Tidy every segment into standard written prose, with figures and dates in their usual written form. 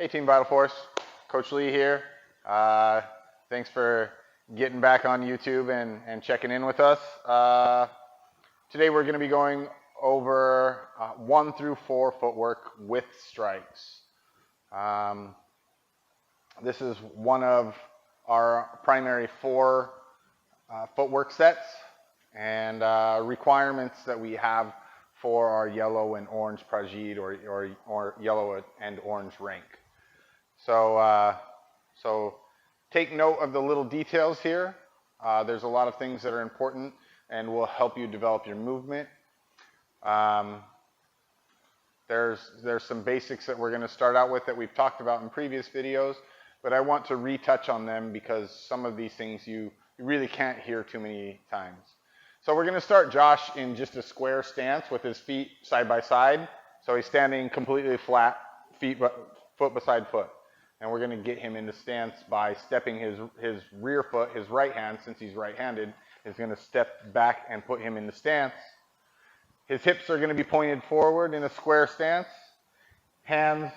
Hey Team Vital Force, Coach Lee here. Thanks for getting back on YouTube and checking in with us. Today we're going to be going over 1 through 4 footwork with strikes. This is one of our primary 4 footwork sets and requirements that we have for our yellow and orange Prajid or yellow and orange rank. So take note of the little details here. There's a lot of things that are important and will help you develop your movement. There's some basics that we're going to start out with that we've talked about in previous videos, but I want to retouch on them because some of these things you really can't hear too many times. So we're going to start Josh in just a square stance with his feet side by side. So he's standing completely flat, foot beside foot. And we're going to get him into stance by stepping his rear foot, his right hand, since he's right-handed, is going to step back and put him into stance. His hips are going to be pointed forward in a square stance. Hands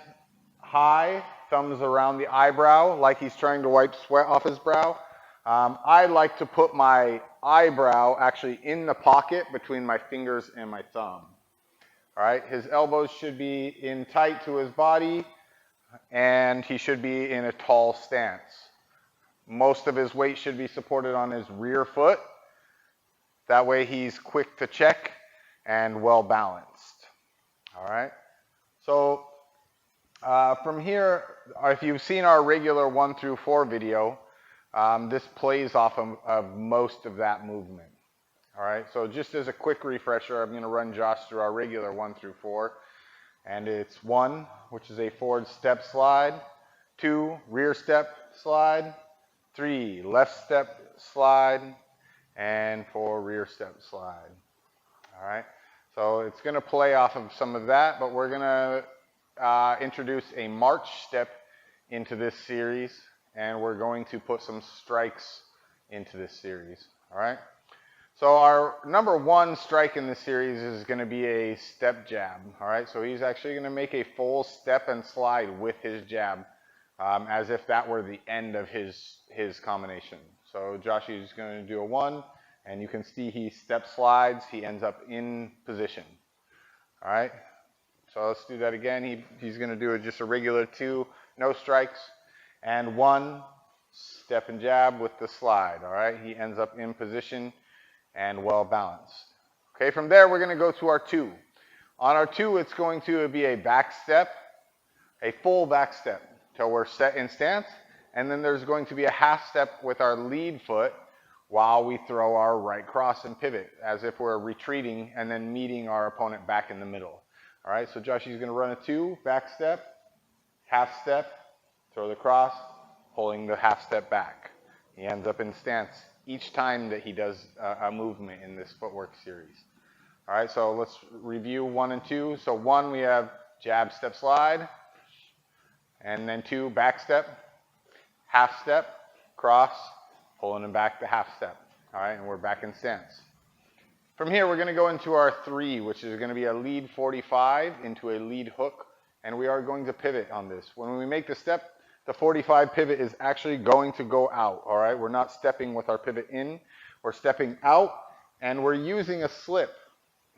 high, thumbs around the eyebrow, like he's trying to wipe sweat off his brow. I like to put my eyebrow actually in the pocket between my fingers and my thumb. All right, his elbows should be in tight to his body, and he should be in a tall stance. Most of his weight should be supported on his rear foot. That way he's quick to check and well balanced. All right, so from here, if you've seen our regular 1 through 4 video, this plays off of most of that movement. All right, so just as a quick refresher, I'm going to run Josh through our regular 1 through 4. And it's 1, which is a forward step slide, 2, rear step slide, 3, left step slide, and 4, rear step slide. All right, so it's going to play off of some of that, but we're going to introduce a march step into this series, and we're going to put some strikes into this series. All right. So our number 1 strike in this series is going to be a step jab. All right, so he's actually going to make a full step and slide with his jab, as if that were the end of his combination. So Josh is going to do a 1, and you can see he step slides. He ends up in position. All right, so let's do that again. He's going to do just a regular 2, no strikes, and 1, step and jab with the slide. All right, he ends up in position and well balanced. Okay, from there we're going to go to our 2. On our 2, it's going to be a back step, a full back step till we're set in stance, and then there's going to be a half step with our lead foot while we throw our right cross and pivot, as if we're retreating and then meeting our opponent back in the middle. All right, so Josh is going to run a 2, back step, half step, throw the cross, pulling the half step back. He ends up in stance each time that he does a movement in this footwork series. All right, so let's review 1 and 2. So 1, we have jab, step, slide, and then 2, back step, half step, cross, pulling him back to half step. All right, and we're back in stance. From here, we're going to go into our 3, which is going to be a lead 45 into a lead hook, and we are going to pivot on this. When we make the step, the 45 pivot is actually going to go out, all right? We're not stepping with our pivot in. We're stepping out, and we're using a slip.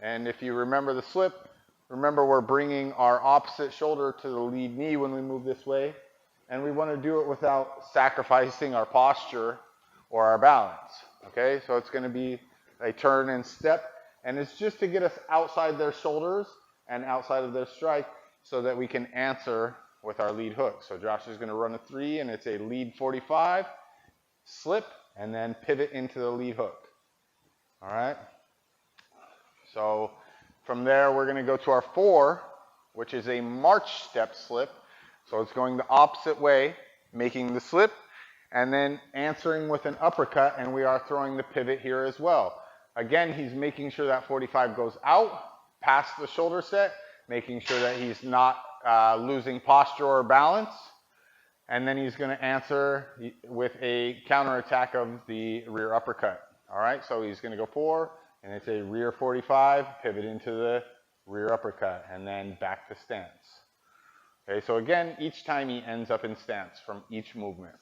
And if you remember the slip, remember we're bringing our opposite shoulder to the lead knee when we move this way, and we want to do it without sacrificing our posture or our balance, okay? So it's going to be a turn and step, and it's just to get us outside their shoulders and outside of their strike so that we can answer with our lead hook. So Josh is going to run a 3, and it's a lead 45, slip, and then pivot into the lead hook. All right? So from there, we're going to go to our 4, which is a march step slip. So it's going the opposite way, making the slip, and then answering with an uppercut, and we are throwing the pivot here as well. Again, he's making sure that 45 goes out, past the shoulder set, making sure that he's not losing posture or balance, and then he's going to answer with a counterattack of the rear uppercut. All right, so he's going to go 4, and it's a rear 45, pivot into the rear uppercut, and then back to stance. Okay, so again, each time he ends up in stance from each movement.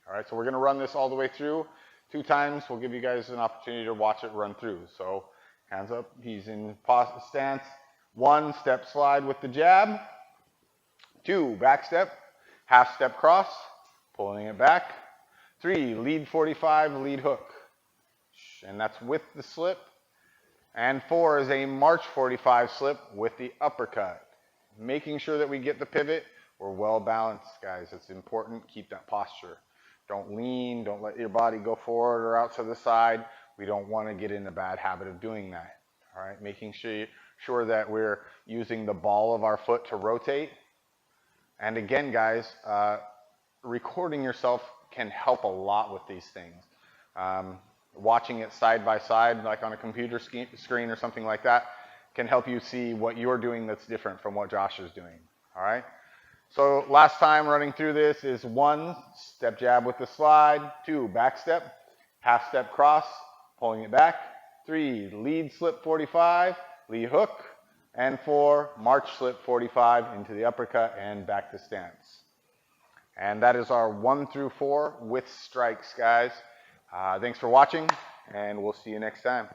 All right, so we're going to run this all the way through 2 times. We'll give you guys an opportunity to watch it run through. So hands up, he's in stance. 1, step slide with the jab. 2, back step, half step cross, pulling it back. 3, lead 45, lead hook. And that's with the slip. And 4 is a March 45 slip with the uppercut. Making sure that we get the pivot. We're well balanced, guys. It's important. Keep that posture. Don't lean. Don't let your body go forward or out to the side. We don't want to get in a bad habit of doing that. All right, making sure that we're using the ball of our foot to rotate. And again, guys, recording yourself can help a lot with these things. Watching it side by side, like on a computer screen or something like that, can help you see what you're doing that's different from what Josh is doing. All right? So last time running through this is 1, step jab with the slide. 2, back step, half step cross, pulling it back. 3, lead slip 45, lead hook. And 4, march slip 45 into the uppercut and back to stance. And that is our 1 through 4 with strikes, guys. Thanks for watching, and we'll see you next time.